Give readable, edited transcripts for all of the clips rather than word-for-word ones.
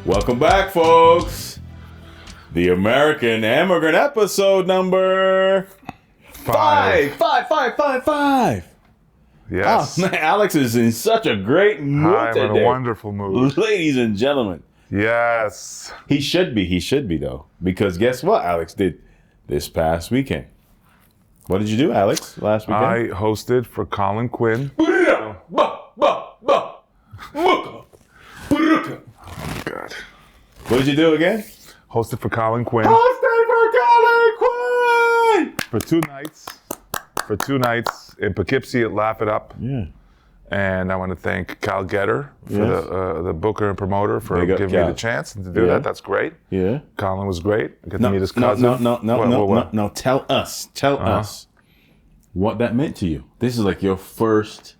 Welcome back, folks. The American Immigrant episode number five. Yes. Oh, man, Alex is in such a great mood today. I'm in a wonderful mood. Ladies and gentlemen. Yes. He should be though. Because guess what Alex did this past weekend? What did you do, Alex, last weekend? I hosted for Colin Quinn. Oh, God. What did you do again? Hosted for Colin Quinn. For two nights in Poughkeepsie at Laugh It Up. Yeah. And I want to thank Cal Getter for the booker and promoter for giving me the chance to do that. That's great. Yeah. Colin was great. I got to meet his cousin. No. Tell us what that meant to you. This is like your first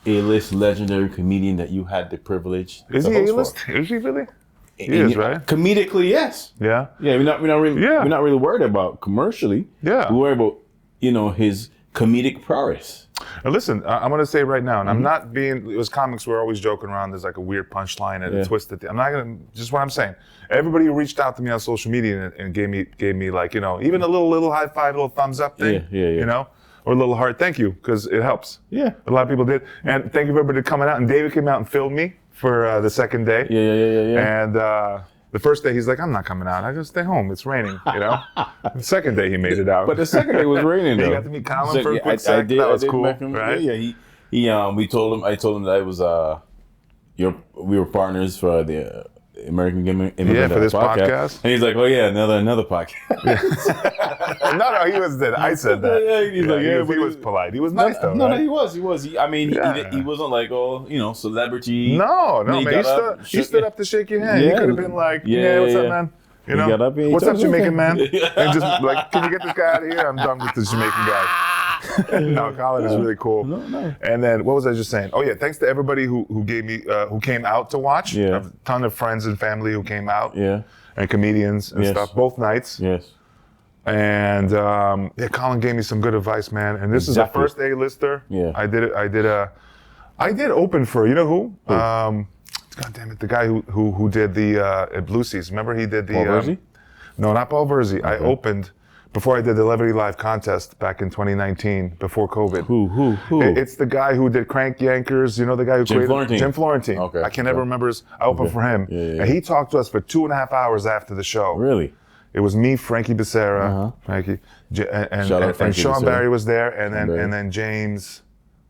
A-list legendary comedian that you had the privilege to host. Is he A-list? Is he really? He is, right? Comedically, yes. Yeah. Yeah, we're not really worried about commercially. Yeah. We're worried about, his comedic prowess. Now listen, I'm going to say right now, and I'm not being, it was comics were always joking around, there's like a weird punchline and a twist at the, I'm not going to, just what I'm saying. Everybody who reached out to me on social media and gave me like, even a little high five, little thumbs up thing, or a little heart, thank you, because it helps. Yeah. A lot of people did. And thank you for everybody coming out. And David came out and filmed me for the second day. Yeah. And the first day he's like, I'm not coming out. I just stay home. It's raining, The second day he made it out. But the second day was raining though. You got to meet Colin for a quick sec. That was cool, right? Yeah. I told him that it was we were partners for the American Immigrant for this podcast. And he's like, oh yeah, another podcast. No, he was dead. I said that. He was polite. He was nice though. No, he was. He wasn't like, celebrity. No, man. He stood up to shake your hand. He could have been like, what's up, man? Got up and what's up, Jamaican man? And just like, can you get this guy out of here? I'm done with the Jamaican guy. No, Colin is really cool. No. And then what was I just saying? Oh yeah, thanks to everybody who gave me who came out to watch. Yeah. I have a ton of friends and family who came out. Yeah. And comedians and stuff, both nights. Yes. And Colin gave me some good advice, man. And this is the first A-lister. Yeah. I did open for, you know who? God damn it, the guy who did the at Blue Seas. Remember he did the Paul Verzi? No, not Paul Verzi. Okay. I opened before I did the Levity Live contest back in 2019, before COVID. Who? It's the guy who did Crank Yankers, the guy who created Jim Florentine. Okay. I can never remember I opened for him. Yeah. And he talked to us for 2.5 hours after the show. Really? It was me, Frankie Becerra, Frankie, and Sean Barry was there, and then James.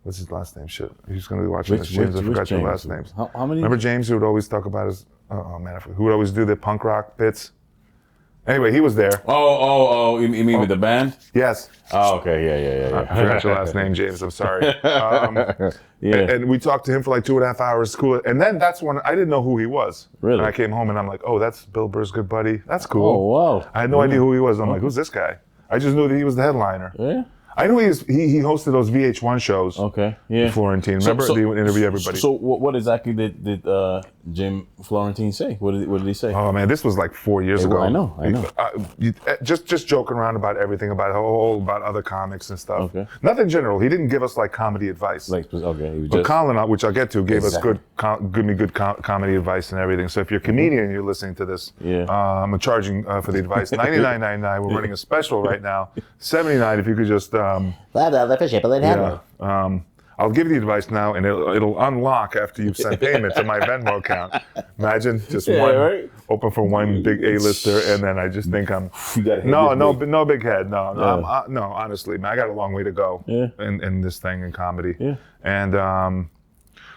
What's his last name? Shit, he's going to be watching this. James, I forgot your last names. How many? Remember James, who would always talk about his? Oh man, who would always do the punk rock bits? Anyway, he was there. Oh! You mean with the band? Yes. Oh, okay, yeah. I forgot your last name, James. I'm sorry. And we talked to him for like 2.5 hours. Cool. And then that's when I didn't know who he was. Really? And I came home and I'm like, oh, that's Bill Burr's good buddy. That's cool. Oh, wow. I had no idea who he was. I'm like, who's this guy? I just knew that he was the headliner. Yeah. I knew he hosted those VH1 shows. Okay, yeah. Florentine, remember? He would interview everybody. So what exactly did Jim Florentine say? What did he say? Oh man, this was like 4 years ago. I know. Just joking around about everything, about other comics and stuff. Okay. Nothing general. He didn't give us like comedy advice. But Colin, which I'll get to, gave us good comedy advice and everything. So if you're a comedian and you're listening to this, I'm charging for the advice $99.99. We're running a special right now, $79 if you could just. I'll give you the advice now, and it'll unlock after you've sent payment to my Venmo account. Imagine just open for one big A-lister, and then I just think I'm no big head. No, honestly, man, I got a long way to go in this thing in comedy. Yeah. And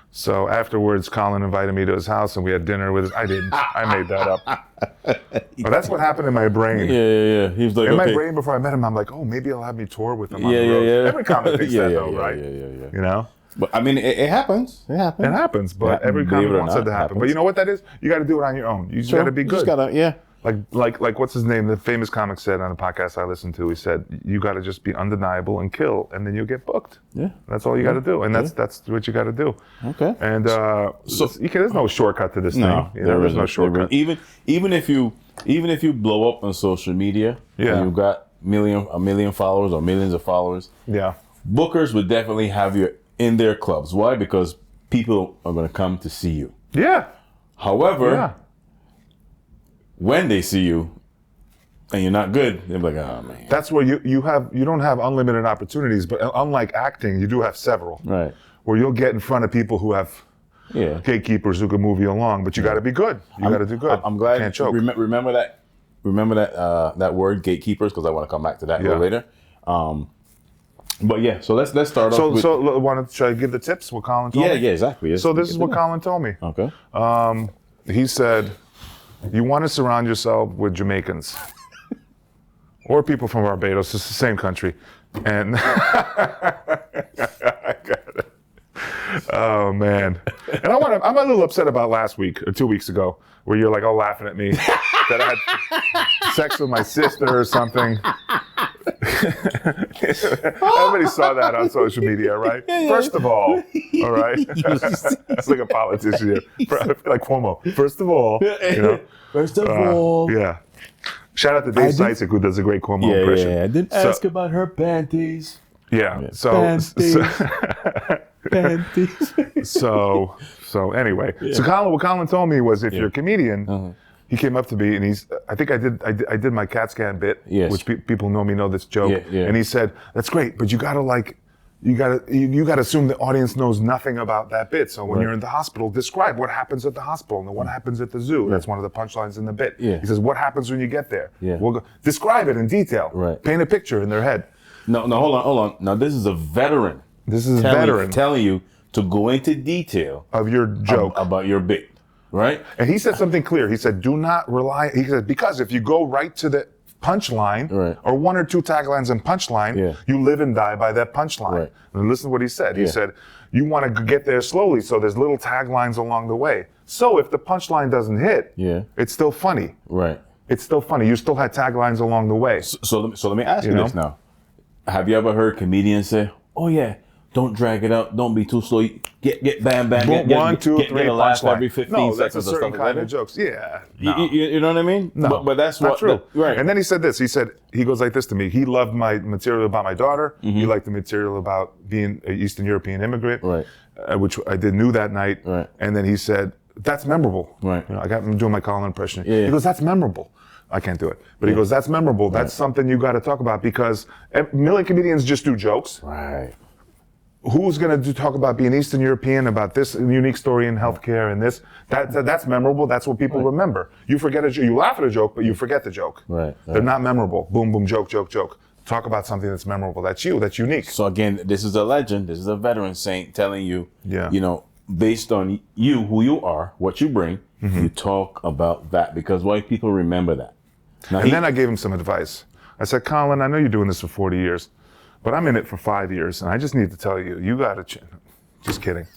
so afterwards, Colin invited me to his house, and we had dinner with. I didn't. I made that up. But that's what happened in my brain. Yeah. He was like, my brain before I met him, I'm like, oh, maybe he'll have me tour with him on the road. Every comic thinks that, though, right? Yeah. But I mean, it happens. It happens. But every comic wants it to happen. But you know what that is? You got to do it on your own. You just got to be good. You just gotta, Like what's his name? The famous comic said on a podcast I listened to. He said, "You got to just be undeniable and kill, and then you'll get booked." Yeah, that's all you got to do, and that's what you got to do. Okay. And there's no shortcut to this thing. There's no shortcut. Even if you blow up on social media, and you've got a million followers or millions of followers. Yeah. Bookers would definitely have you in their clubs. Why? Because people are going to come to see you. Yeah. However, when they see you and you're not good, they're like, oh man. That's where you don't have unlimited opportunities, but unlike acting, you do have several. Right. Where you'll get in front of people who have gatekeepers who can move you along, but you got to be good. You got to do good. I'm glad. Can't choke. Remember that word, gatekeepers, because I want to come back to that a little later. But yeah, so let's start off with... So should I give the tips, what Colin told me? Yeah, exactly. So this is what Colin told me. Okay. He said, you want to surround yourself with Jamaicans or people from Barbados. It's the same country. And oh man. And I'm a little upset about last week or 2 weeks ago where you're like, laughing at me that I had sex with my sister or something. Everybody saw that on social media, right? First of all right? That's like a politician here. I feel like Cuomo. First of all, First of all. Yeah. Shout out to Dave Seitzik, who does a great Cuomo impression. Yeah, I didn't ask about her panties. Yeah. So panties. So anyway, so what Colin told me was if you're a comedian, he came up to me and I think I did my CAT scan bit, which people know this joke, and he said, "That's great, but you gotta assume the audience knows nothing about that bit. So when you're in the hospital, describe what happens at the hospital and what happens at the zoo." That's one of the punchlines in the bit. He says, "What happens when you get there?" Describe it in detail. Right. Paint a picture in their head. No, hold on. Now this is a veteran. Telling you to go into detail of your joke about your bit, right? And he said something clear. He said, "Do not rely." He said, because if you go right to the punchline or one or two taglines in punchline, you live and die by that punchline. Right. And listen to what he said. He said, "You want to get there slowly, so there's little taglines along the way. So if the punchline doesn't hit, it's still funny. Right. It's still funny. You still had taglines along the way." So let me ask you this now. Have you ever heard comedians say, "Oh yeah, don't drag it out. Don't be too slow. Get bam, bam. Get 1, 2, 3 get a laugh every 15 no, seconds." that's a certain or kind of jokes. Yeah. No. You know what I mean? No. But that's not what true. Right. And then he said this. He goes like this to me. He loved my material about my daughter. He liked the material about being an Eastern European immigrant, which I knew that night. Right. And then he said, "That's memorable." Right. I got him doing my Colin impression. He goes, "That's memorable." I can't do it. But he goes, "That's memorable. That's something you got to talk about because a million comedians just do jokes." Right. Who's going to talk about being Eastern European, about this unique story in healthcare and this? That's memorable. That's what people remember. You forget you laugh at a joke, but you forget the joke. Right. They're not memorable. Boom, boom, joke, joke, joke. Talk about something that's memorable. That's unique. So again, this is a legend. This is a veteran saint telling you, based on you, who you are, what you bring, you talk about that because why people remember that. Now then I gave him some advice. I said, "Colin, I know you're doing this for 40 years, but I'm in it for 5 years, and I just need to tell you, you got to just kidding.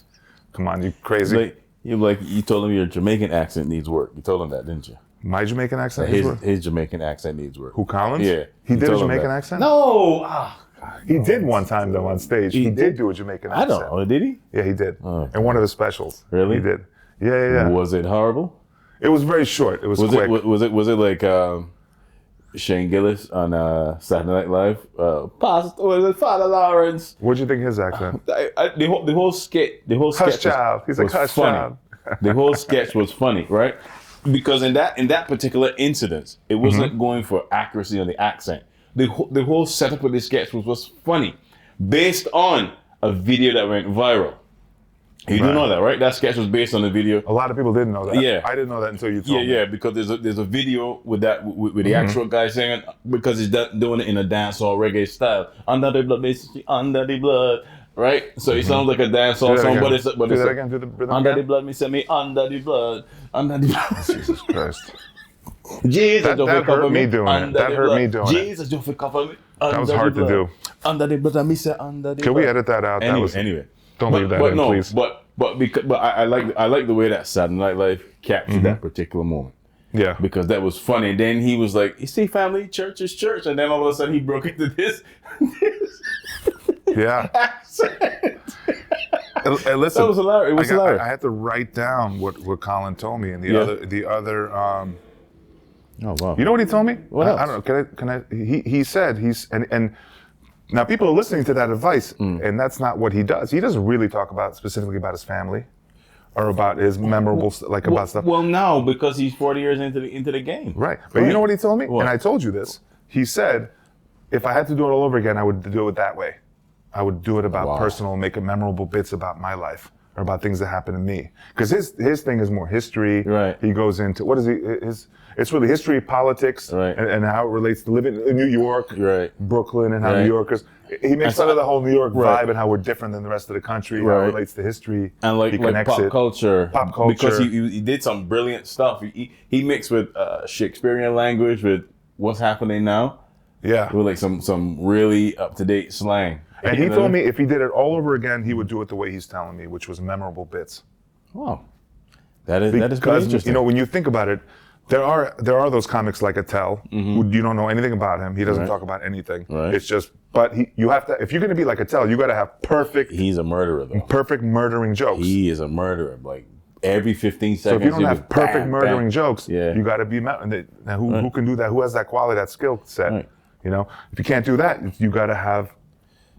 Come on, you crazy." You told him your Jamaican accent needs work. You told him that, didn't you? My Jamaican accent needs work? His Jamaican accent needs work. Who, Colin's? Yeah. He did a Jamaican accent? No! He did one time, though, on stage. He did do a Jamaican accent. I don't know. Did he? Yeah, he did. In one of his specials. Really? He did. Yeah. Was it horrible? It was very short. It was quick. Was it like Shane Gillis on Saturday Night Live? Father Lawrence. What'd you think of his accent? The whole sketch. Hush child. He's like hush child. The whole sketch was funny, right? Because in that particular incident, it wasn't going for accuracy on the accent. The whole setup of the sketch was funny, based on a video that went viral. You do know that, right? That sketch was based on a video. A lot of people didn't know that. Yeah, I didn't know that until you told me. Yeah, because there's a video with the actual guy singing because he's doing it in a dancehall reggae style. Under the blood, basically under the blood, right? So it sounds like a dancehall song, but it's do that again. Do the rhythm under again? the blood. Me say me under the blood, under the blood. Jesus Christ. Jesus, that hurt me doing it. That hurt me doing it. Jesus, don't cover me. That was hard to do. Under the blood, me say under the blood. Can we edit that out? Anyway. Don't leave that in, please. But I like the way that Saturday Night Live captured that particular moment. Yeah. Because that was funny. Then he was like, "You see, family, church is church," and then all of a sudden he broke into this. Yeah. accent. And listen, that was hilarious. It was hilarious. I had to write down what Colin told me, and the other. Oh wow! You know what he told me? What else? I don't know. Can I? He said and now people are listening to that advice, and that's not what he does. He doesn't really talk specifically about his family. are about his memorable, about stuff. Well, no, because he's 40 years into the game. Right. But you know what he told me? What? And I told you this. He said, if I had to do it all over again, I would do it that way. I would do it about personal, make memorable bits about my life or about things that happened to me. Because his thing is more history. Right. He goes into, it's really history, politics, right. and how it relates to living in New York, right. Brooklyn, and how New Yorkers. He makes fun of the whole New York vibe and how we're different than the rest of the country, how it relates to history. And like pop culture. Because he did some brilliant stuff. He mixed with Shakespearean language with what's happening now. Yeah. With like some really up-to-date slang. And he told me if he did it all over again, he would do it the way he's telling me, which was memorable bits. Wow. That is pretty interesting. You know, when you think about it, there are those comics like Attell, who you don't know anything about him. He doesn't talk about anything. Right. It's just, but you have to, if you're going to be like Attell, you got to have perfect. He's a murderer, though. Perfect murdering jokes. He is a murderer. Like every 15 seconds. So if you don't have perfect murdering bam. jokes, you got to be. Now who can do that? Who has that quality, that skill set? Right. You know, if you can't do that, you got to have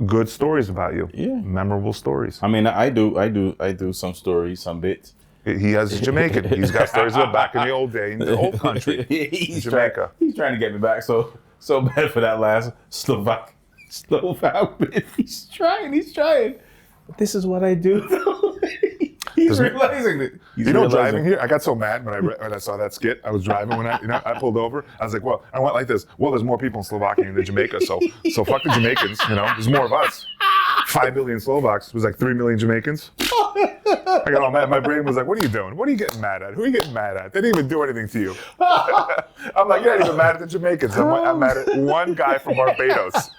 good stories about you. Yeah. Memorable stories. I mean, I do some stories, some bits. He has Jamaican. He's got stories about back in the old day, in the old country, he's Jamaica. He's trying to get me back so bad for that last Slovak bit. He's trying. But this is what I do. He's realizing that. Driving here, I got so mad when I saw that skit. I was driving when I pulled over. I was like, well, I went like this. Well, there's more people in Slovakia than Jamaica, so fuck the Jamaicans. You know, there's more of us. 5 million Slovaks. It was like 3 million Jamaicans. I got all mad. My brain was like, what are you doing? What are you getting mad at? Who are you getting mad at? They didn't even do anything to you. I'm like, you're not even mad at the Jamaicans. I'm mad at one guy from Barbados.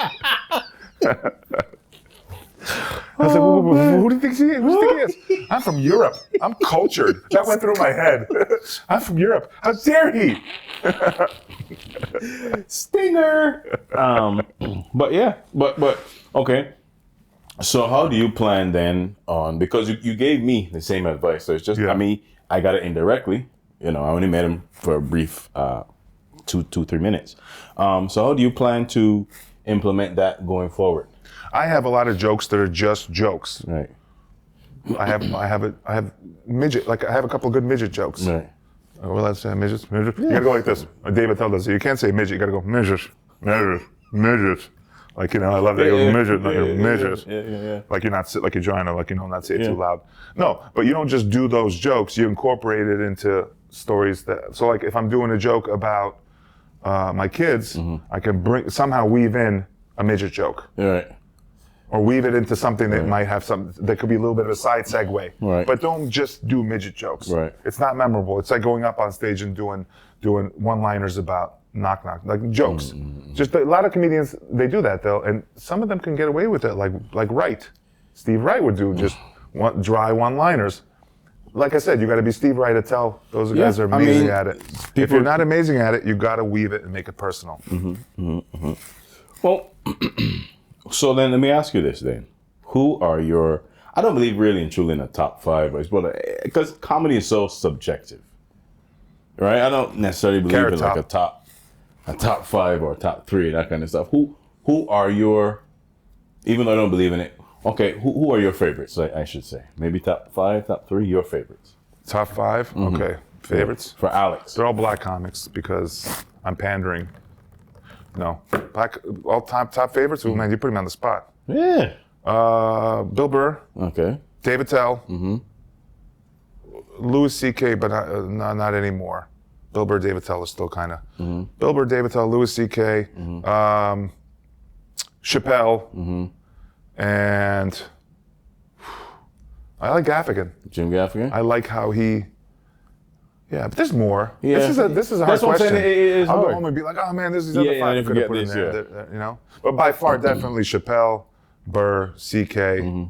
I was like, who do you think he is? Who do you think he is? I'm from Europe. I'm cultured. That went through my head. I'm from Europe. How dare he? Stinger. But okay. So how do you plan then on, because you gave me the same advice. So it's just, I mean, I got it indirectly. You know, I only met him for a brief 2-3 minutes. So how do you plan to implement that going forward? I have a lot of jokes that are just jokes. Right. I have midget, like I have a couple of good midget jokes. Right. Well, let's say midget. Yeah. You gotta go like this. David Tell does it. You can't say midget. You gotta go midget. Like, you know, I love that. Midget, midget. Yeah. Like you're not, like you're trying to, like, you know, not say it too loud. No, but you don't just do those jokes. You incorporate it into stories that. So, like, if I'm doing a joke about my kids, I can somehow weave in a midget joke. Right. Or weave it into something that might have that could be a little bit of a side segue. Right. But don't just do midget jokes. Right. It's not memorable. It's like going up on stage and doing one-liners about knock, like jokes. Just a lot of comedians, they do that though, and some of them can get away with it, like Wright. Steve Wright would do just dry one-liners. Like I said, you got to be Steve Wright to tell. Those guys are amazing at it. If you're not amazing at it, you got to weave it and make it personal. Well, so then let me ask you this then. Who are your, I don't believe really and truly in a top 5, but because comedy is so subjective, right? I don't necessarily believe in like a top 5 or a top 3, that kind of stuff. Who are your, even though I don't believe in it, okay, who are your favorites, I should say? Maybe top 5, top 3, your favorites. Top 5? Okay. Favorites? For Alex. They're all black comics because I'm pandering. No. Black, all top favorites? Oh, man, you put me on the spot. Yeah. Bill Burr. Okay. David Tell. Louis C.K., but not anymore. Bill Burr, David Tell is still kind of. Bill Burr, David Tell, Louis C.K., Chappelle, and I like Gaffigan. Jim Gaffigan? I like how he. Yeah, but there's more. Yeah. This is a hard question. It's I'll hard. go home and be like, oh man, this is the other 5 I could have put in there. You know, but by far, definitely Chappelle, Burr, C.K.,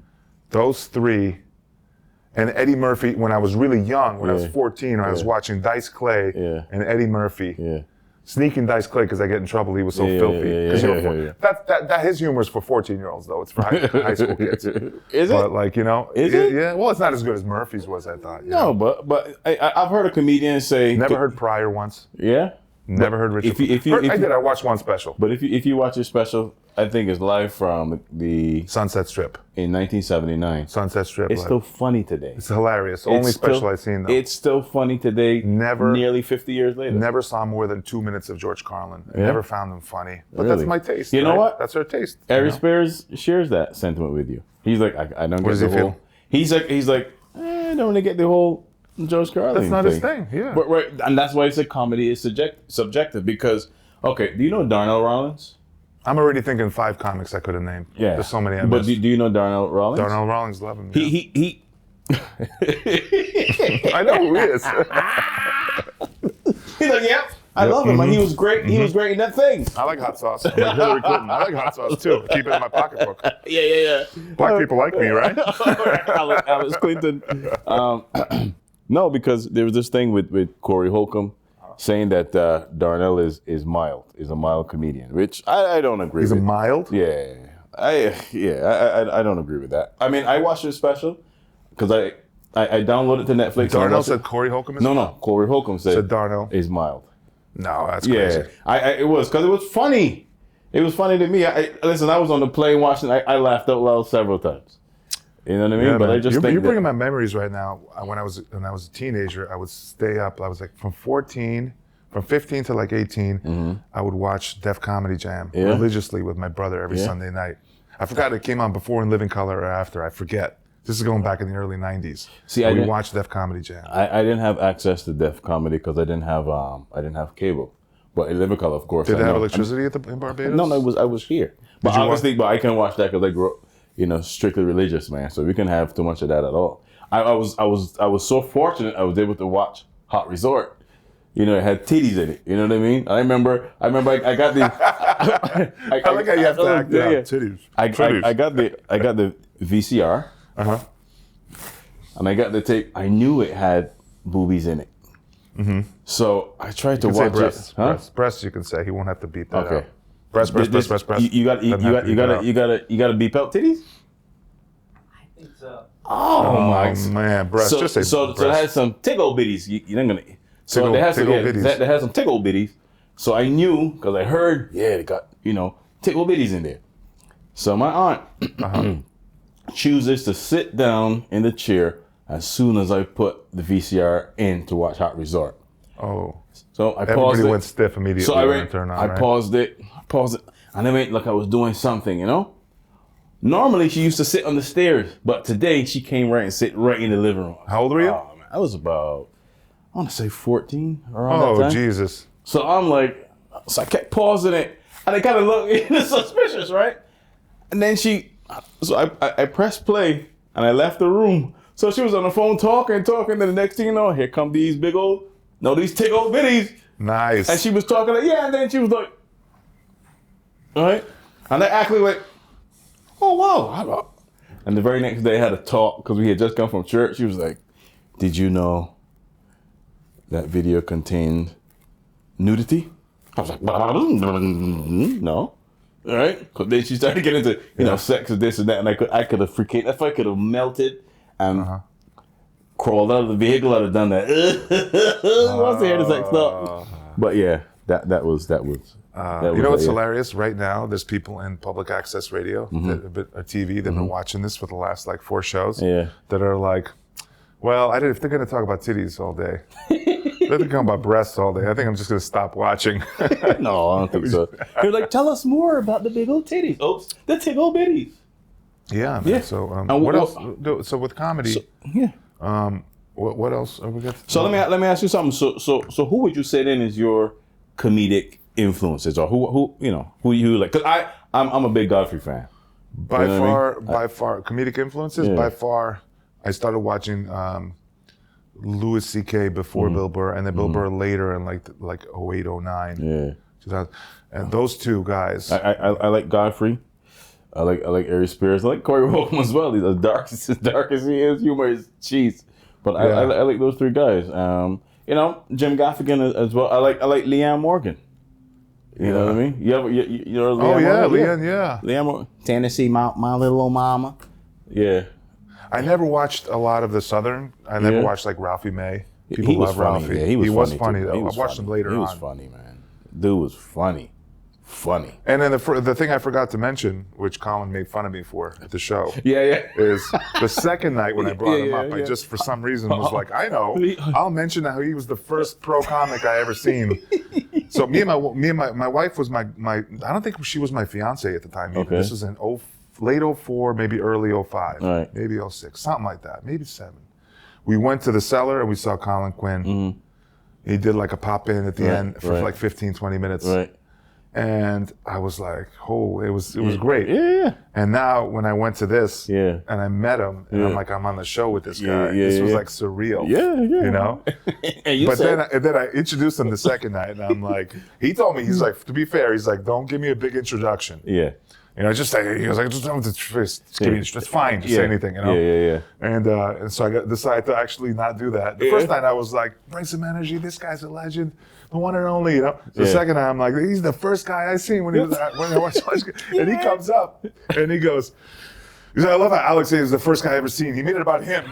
those 3, and Eddie Murphy. When I was really young, when I was 14, I was watching Dice Clay and Eddie Murphy. Sneaking Dice Clay because I get in trouble. He was so filthy. That his humor is for 14-year-olds though. It's for high school kids. Is it? But like, you know, is it? Yeah. Well, it's not as good as Murphy's was. I thought. No, but I've heard a comedian say. Never heard Pryor once. Yeah. Never heard Richard. I watched one special. But if you watch his special, I think it's live from the Sunset Strip in 1979. Sunset Strip. It's still funny today. It's hilarious. Only special I've seen, though. It's still funny today. Nearly 50 years later. Never saw more than 2 minutes of George Carlin. I never found him funny. But Really? that's my taste. You know what? That's her taste. Ari Spears shares that sentiment with you. He's like, I don't get the whole. He's like, I don't really get the whole George Carlin. That's not thing. his thing. Yeah. But right, and that's why it's a comedy is subjective because okay, do you know Darnell Rollins? I'm already thinking 5 comics I could have named. Yeah. There's so many I missed. missed. But do you know Darnell Rollins? Darnell Rollins, love him. Yeah. He I know who he is. He's like, yeah, I love him. He was great. He was great in that thing. I like hot sauce. I'm like Hillary Clinton. I like hot sauce too. Keep it in my pocketbook. Yeah. Black people like me, right? Alex Clinton. No, because there was this thing with Corey Holcomb saying that Darnell is a mild comedian, which I don't agree with. He's a mild? Yeah. I don't agree with that. I mean, I watched his special because I downloaded it to Netflix. Darnell said Corey Holcomb is mild? No. Corey Holcomb said Darnell is mild. No, that's crazy. Yeah, it was because it was funny. It was funny to me. Listen, I was on the plane watching. I laughed out loud several times. You know what I mean? Yeah, but man. I just think you're bringing my memories right now. When I was a teenager, I would stay up. I was like from 15 to like 18. I would watch Def Comedy Jam religiously with my brother every Sunday night. I forgot it came on before In Living Color or after. I forget. This is going back in the early 90s. See, we watched Def Comedy Jam. I didn't have access to Def Comedy because I didn't have cable. But In Living Color, of course. Did they have electricity in Barbados? No, I was here. But obviously, I couldn't watch that because I grew up, strictly religious, man. So we couldn't have too much of that at all. I was so fortunate I was able to watch Hot Resort. It had titties in it. You know what I mean? I remember I got the. I like how you have to act out. Titties. I got the VCR. And I got the tape. I knew it had boobies in it. So I tried to watch breasts, it. Breasts, you can say. He won't have to beat that out. Breast. You got to beep out titties. I think so. Oh my man, breast. Just say breast. So it had some tickle bitties. You're not gonna. So they had some tickle bitties. So I knew because I heard. Yeah, they got tickle bitties in there. So my aunt chooses to sit down in the chair as soon as I put the VCR in to watch Hot Resort. Oh. So I paused it. Everybody went stiff immediately. So I paused it, and I went like I was doing something, Normally she used to sit on the stairs, but today she came right and sit right in the living room. How old were you? Oh, man, I was about, I want to say 14 around that time. Oh, Jesus. So I'm like, I kept pausing it, and I kind of looked suspicious, right? And then I pressed play, and I left the room. So she was on the phone talking, and the next thing you know, here come these these tickle bitties. Nice. And she was talking and then she was like, all right. And I actually went, oh, wow. And the very next day I had a talk because we had just come from church. She was like, did you know that video contained nudity? I was like, no. All right. Because then she started getting into, sex and this and that. And I could have freaking, if I could have melted and crawled out of the vehicle, I'd have done that. Once I hear the sex stuff. But yeah, that was what's hilarious? Right now, there's people in public access radio, or TV, that have been watching this for the last 4 shows that are like, well, if they're going to talk about titties all day, they're talking about breasts all day, I think I'm just going to stop watching. No, I don't think so. They're like, tell us more about the big old titties. Oops, the tickle bitties. Yeah, man. Yeah. So what else? So with comedy, what else have we got? So let me ask you something. So who would you say then is your comedic influences, or who you like? Because I'm a big Godfrey fan. By far, comedic influences. Yeah. By far, I started watching Louis C.K. before Bill Burr, and then Bill Burr later in like 08, 09. Yeah. 2000. And those two guys. I like Godfrey. I like Ari Spears. I like Corey Holcomb as well. He's as dark as he is. Humor is cheese. But I like those 3 guys. Jim Gaffigan as well. I like Leanne Morgan. You know what I mean? You know Leanne Morgan? Leanne Morgan. Tennessee, my little old mama. Yeah. I never watched a lot of the Southern. I never watched like Ralphie May. People love funny. Ralphie. Yeah, he was funny though. I watched him later on. He was funny, man. dude was funny. And then the thing I forgot to mention, which Colin made fun of me for at the show, Yeah. is the second night when I brought him up, I yeah. just for some reason was like, I know, I'll mention how he was the first pro comic I ever seen. So me and my wife was my I don't think she was my fiance at the time. Even. Okay. This was in late 04, maybe early 05, Right. maybe 06, something like that, maybe 7. We went to the cellar and we saw Colin Quinn. Mm-hmm. He did like a pop in at the end for like 15, 20 minutes. Right. And I was like, oh, it was great. Yeah. And now when I went to this Yeah. and I met him and I'm like, I'm on the show with this guy. Yeah, This was yeah. like surreal. Yeah. You know? And you But said, then I introduced him the second night and I'm like, he told me, he's like, to be fair, he's like, don't give me a big introduction. yeah. You know, just say, he was like, just give me, that's fine, just say anything, you know? Yeah. And so I decided to actually not do that. The first night I was like, bring some energy, this guy's a legend, the one and only, you know? The second night I'm like, he's the first guy I seen when I watched and he comes up and he goes, he's like, I love how Alex is the first guy I ever seen. He made it about him.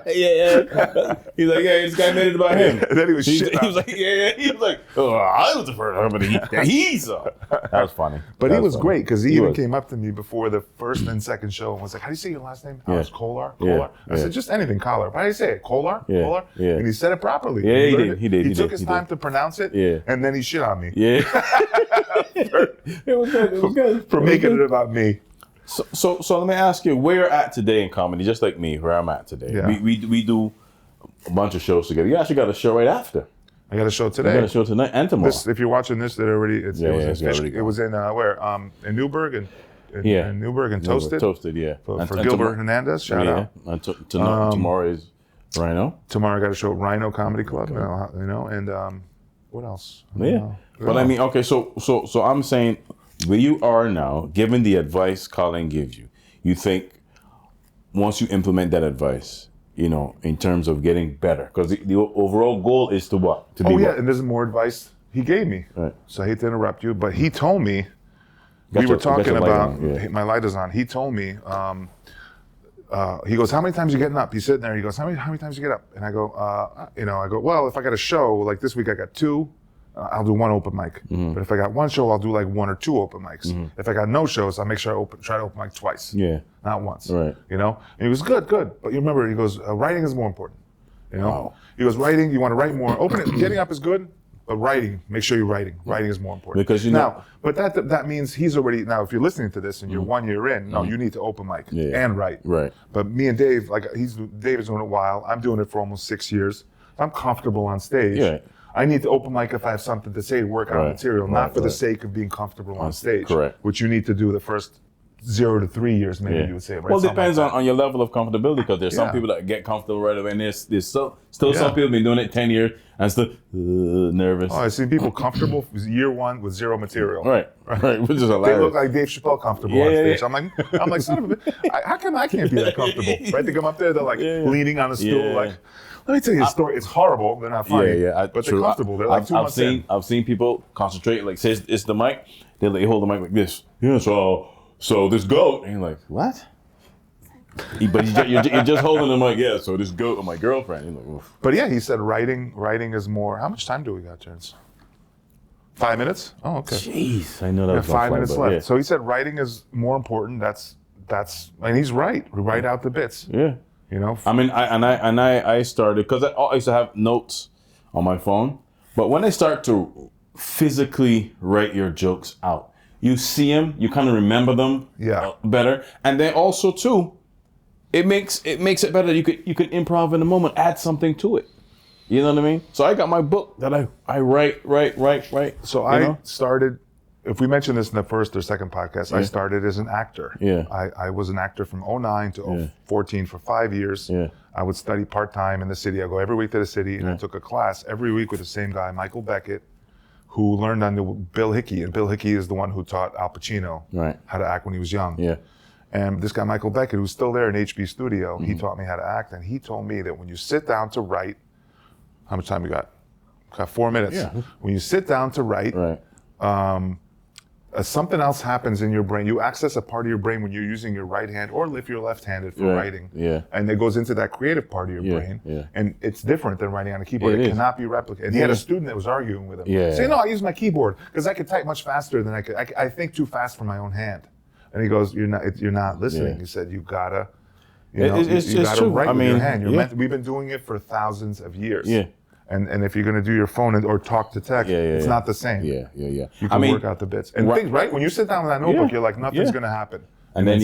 Yeah. He's like, yeah, this guy made it about him. And then he was shit. He was like, yeah. He was like, oh, I was the first, but he saw. That was funny. But he was funny. great because he even came up to me before the first and second show and was like, how do you say your last name? I was Kolar. I said, just anything, Kolar. How do you say it? Kolar? Yeah. Kolar? Yeah. And he said it properly. Yeah, he did. He took his time to pronounce it, and then he shit on me. Yeah. It was good. For making it about me. So let me ask you where you're at today in comedy, just like me, where I'm at today. Yeah. We do a bunch of shows together. You actually got a show right after. I got a show You today. got a show tonight and tomorrow. If you're watching this, it was already it was in where? In Newburgh and in Newburgh and Toasted. Toasted, yeah. For And Gilbert Hernandez, shout out. And tomorrow is Rhino. Tomorrow I got a show at Rhino Comedy Club, you know, and what else? Yeah. But I mean, okay, so I'm saying where you are now, given the advice Colin gives you, you think once you implement that advice, you know, in terms of getting better, because the overall goal is to what? To be what? And there's more advice he gave me. Right. So I hate to interrupt you, but he told me, Got we your- were talking got your light about, on, yeah. my light is on, he told me, he goes, how many times you getting up? He's sitting there, he goes, how many times you get up? And I go, well, if I got a show, like this week I got 2, I'll do 1 open mic. Mm-hmm. But if I got 1 show, I'll do like 1 or 2 open mics. If I got no shows, I'll make sure I try to open mic twice. Yeah. Not once. Right. You know? And he was good. But you remember, he goes, writing is more important. You know? Wow. He goes, writing, you want to write more. Getting up is good, but writing, make sure you're writing. Writing is more important. Because you know- Now, but that means he's already, now if you're listening to this and you're 1 year in, no, you need to open mic and write. Right. But me and Dave, David's doing it a while. I'm doing it for almost 6 years. I'm comfortable on stage. Yeah. I need to open mic if I have something to say, work out material, not for the sake of being comfortable on stage. Correct. Which you need to do the first 0 to 3 years, maybe you would say. Right? Well, it Something depends like that. on your level of comfortability, because there's some Yeah. people that get comfortable right away, and there's still some people been doing it 10 years and still nervous. Oh, I've seen people comfortable year 1 with 0 material. Right, which is They hilarious. look like Dave Chappelle comfortable on stage. I'm like, son of a bitch, how come I can't be that comfortable? Right? They come up there, they're like leaning on a stool, Yeah. like, let me tell you a story. It's horrible. They're not funny. But they're comfortable. They're like 2 months in. I've seen people concentrate, like, say it's the mic, they hold the mic like this. Yeah, so this goat, and you're like, what? But you're just holding the mic, yeah, so this goat, my girlfriend. You're like, oof. But yeah, he said writing is more. How much time do we got, Terrence? 5 minutes? Oh, okay. Jeez, I know that We was have gonna 5 fly, minutes but left. yeah. So he said writing is more important. That's, and he's right. Write out the bits. Yeah. You know. I mean, I started, because I used to have notes on my phone, but when I start to physically write your jokes out, you see them, you kind of remember them better, and then also too, it makes it better. You could improv in the moment, add something to it. You know what I mean? So I got my book that I write. So I started. If we mentioned this in the first or second podcast, I started as an actor. Yeah. I was an actor from 09 to 14 for 5 years. Yeah. I would study part-time in the city. I go every week to the city, and I took a class every week with the same guy, Michael Beckett, who learned under Bill Hickey. And Bill Hickey is the one who taught Al Pacino how to act when he was young. Yeah. And this guy, Michael Beckett, who's still there in HB Studio, he taught me how to act. And he told me that when you sit down to write, how much time you got? Got 4 minutes. Yeah. When you sit down to write, something else happens in your brain. You access a part of your brain when you're using your right hand, or if you're left-handed for writing. Yeah. And it goes into that creative part of your brain. Yeah. And it's different than writing on a keyboard. It cannot be replicated. And he had a student that was arguing with him. Saying, no, I use my keyboard because I can type much faster than I could. I think too fast for my own hand. And he goes, you're not listening. He said, you gotta, you gotta write with your hand. We've been doing it for thousands of years. Yeah. And if you're going to do your phone or talk to text, it's not the same. Yeah. You can work out the bits. And things, right? When you sit down with that notebook, you're like, nothing's going to happen. And then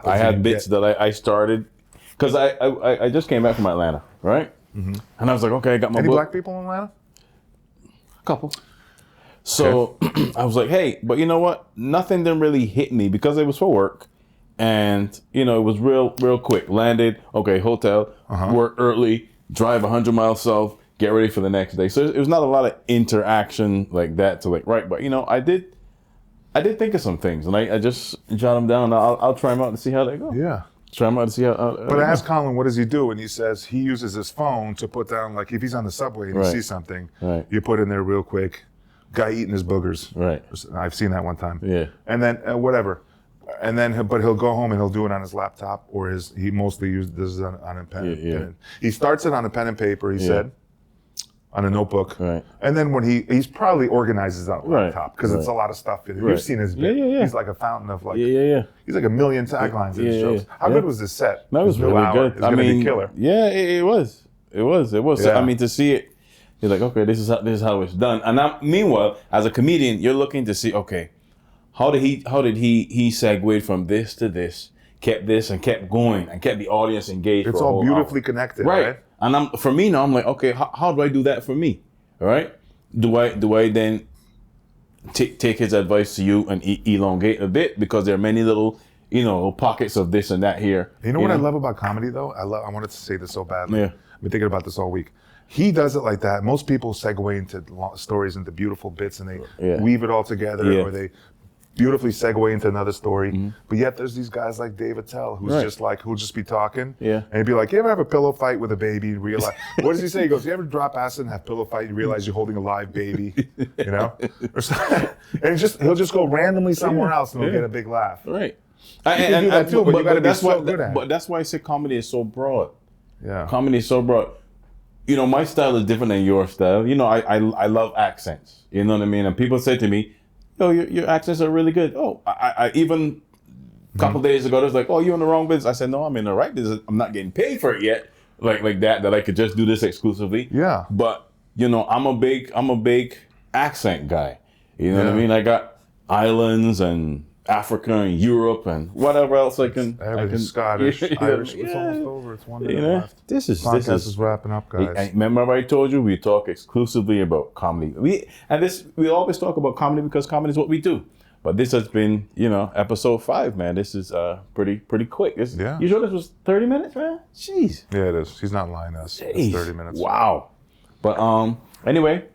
I had bits that I started, because I just came back from Atlanta, right? Mm-hmm. And I was like, okay, I got my book. Any black people in Atlanta? A couple. So I was like, hey, but you know what? Nothing didn't really hit me because it was for work. And, it was real quick. Landed, okay, hotel, work early, drive 100 miles south, get ready for the next day. So it was not a lot of interaction like that to right. But I did think of some things, and I just jot them down. I'll try them out and see how they go. Yeah. Try them out and see how. But I asked Colin, what does he do? And he says he uses his phone to put down, like if he's on the subway and you see something, you put in there real quick, guy eating his boogers. Right. I've seen that one time. Yeah. And then whatever. And then, but he'll go home and he'll do it on his laptop, or he mostly uses it on a pen. Yeah. He starts it on a pen and paper, he said. On a notebook, and then when he's probably organizes on a laptop because it's a lot of stuff in it. You've seen his bit. He's like a fountain of he's like a million taglines in his shows. How good was this set? That was really good. It's gonna be killer. Yeah, it was. Yeah. So, I mean, to see it, you're like, okay, this is how it's done. And meanwhile, as a comedian, you're looking to see, okay, how did he segue from this to this, kept this and kept going and kept the audience engaged. It's all beautifully connected, right? And for me now, I'm like, okay, how do I do that for me? All right? Do I then take his advice to you and elongate a bit, because there are many little, pockets of this and that here. You know what I love about comedy though? I wanted to say this so badly. I've been thinking about this all week. He does it like that. Most people segue into stories, into beautiful bits, and they weave it all together, or they beautifully segue into another story. But yet there's these guys like Dave Attell who's just like, who'll just be talking. And he'd be like, you ever have a pillow fight with a baby and realize, what does he say? He goes, you ever drop acid and have pillow fight and realize you're holding a live baby, And he'll just go randomly somewhere else and he'll get a big laugh. Right. And do that too, but you gotta be so good at it. But that's why I say comedy is so broad. Yeah. Comedy is so broad. My style is different than your style. I love accents. You know what I mean? And people say to me, oh, your accents are really good. Oh, I even a couple days ago, they was like, oh, you're in the wrong business. I said, no, I'm in the right business. I'm not getting paid for it yet. Like that I could just do this exclusively. Yeah. But, I'm a big accent guy. You know what I mean? I got islands and Africa and Europe and whatever else I can. Everything's Scottish, Irish. It's almost over. It's one minute left. This is wrapping up, guys. Remember I told you we talk exclusively about comedy. We always talk about comedy because comedy is what we do. But this has been, episode 5, man. This is pretty quick. You sure this was 30 minutes, man? Jeez. Yeah, it is. He's not lying to us. It's 30 minutes. Wow. But anyway,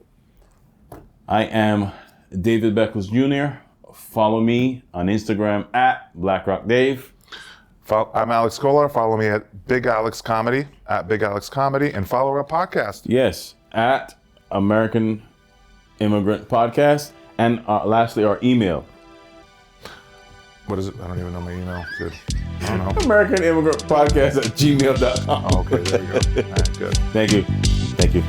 I am David Beckles Jr. Follow me on Instagram at BlackRockDave. I'm Alex Kolar. Follow me at Big Alex Comedy, and follow our podcast. Yes, at American Immigrant Podcast. And lastly, our email. What is it? I don't even know my email. Good. I don't know. American Immigrant Podcast at gmail.com. Oh, okay, there we go. All right, good. Thank you.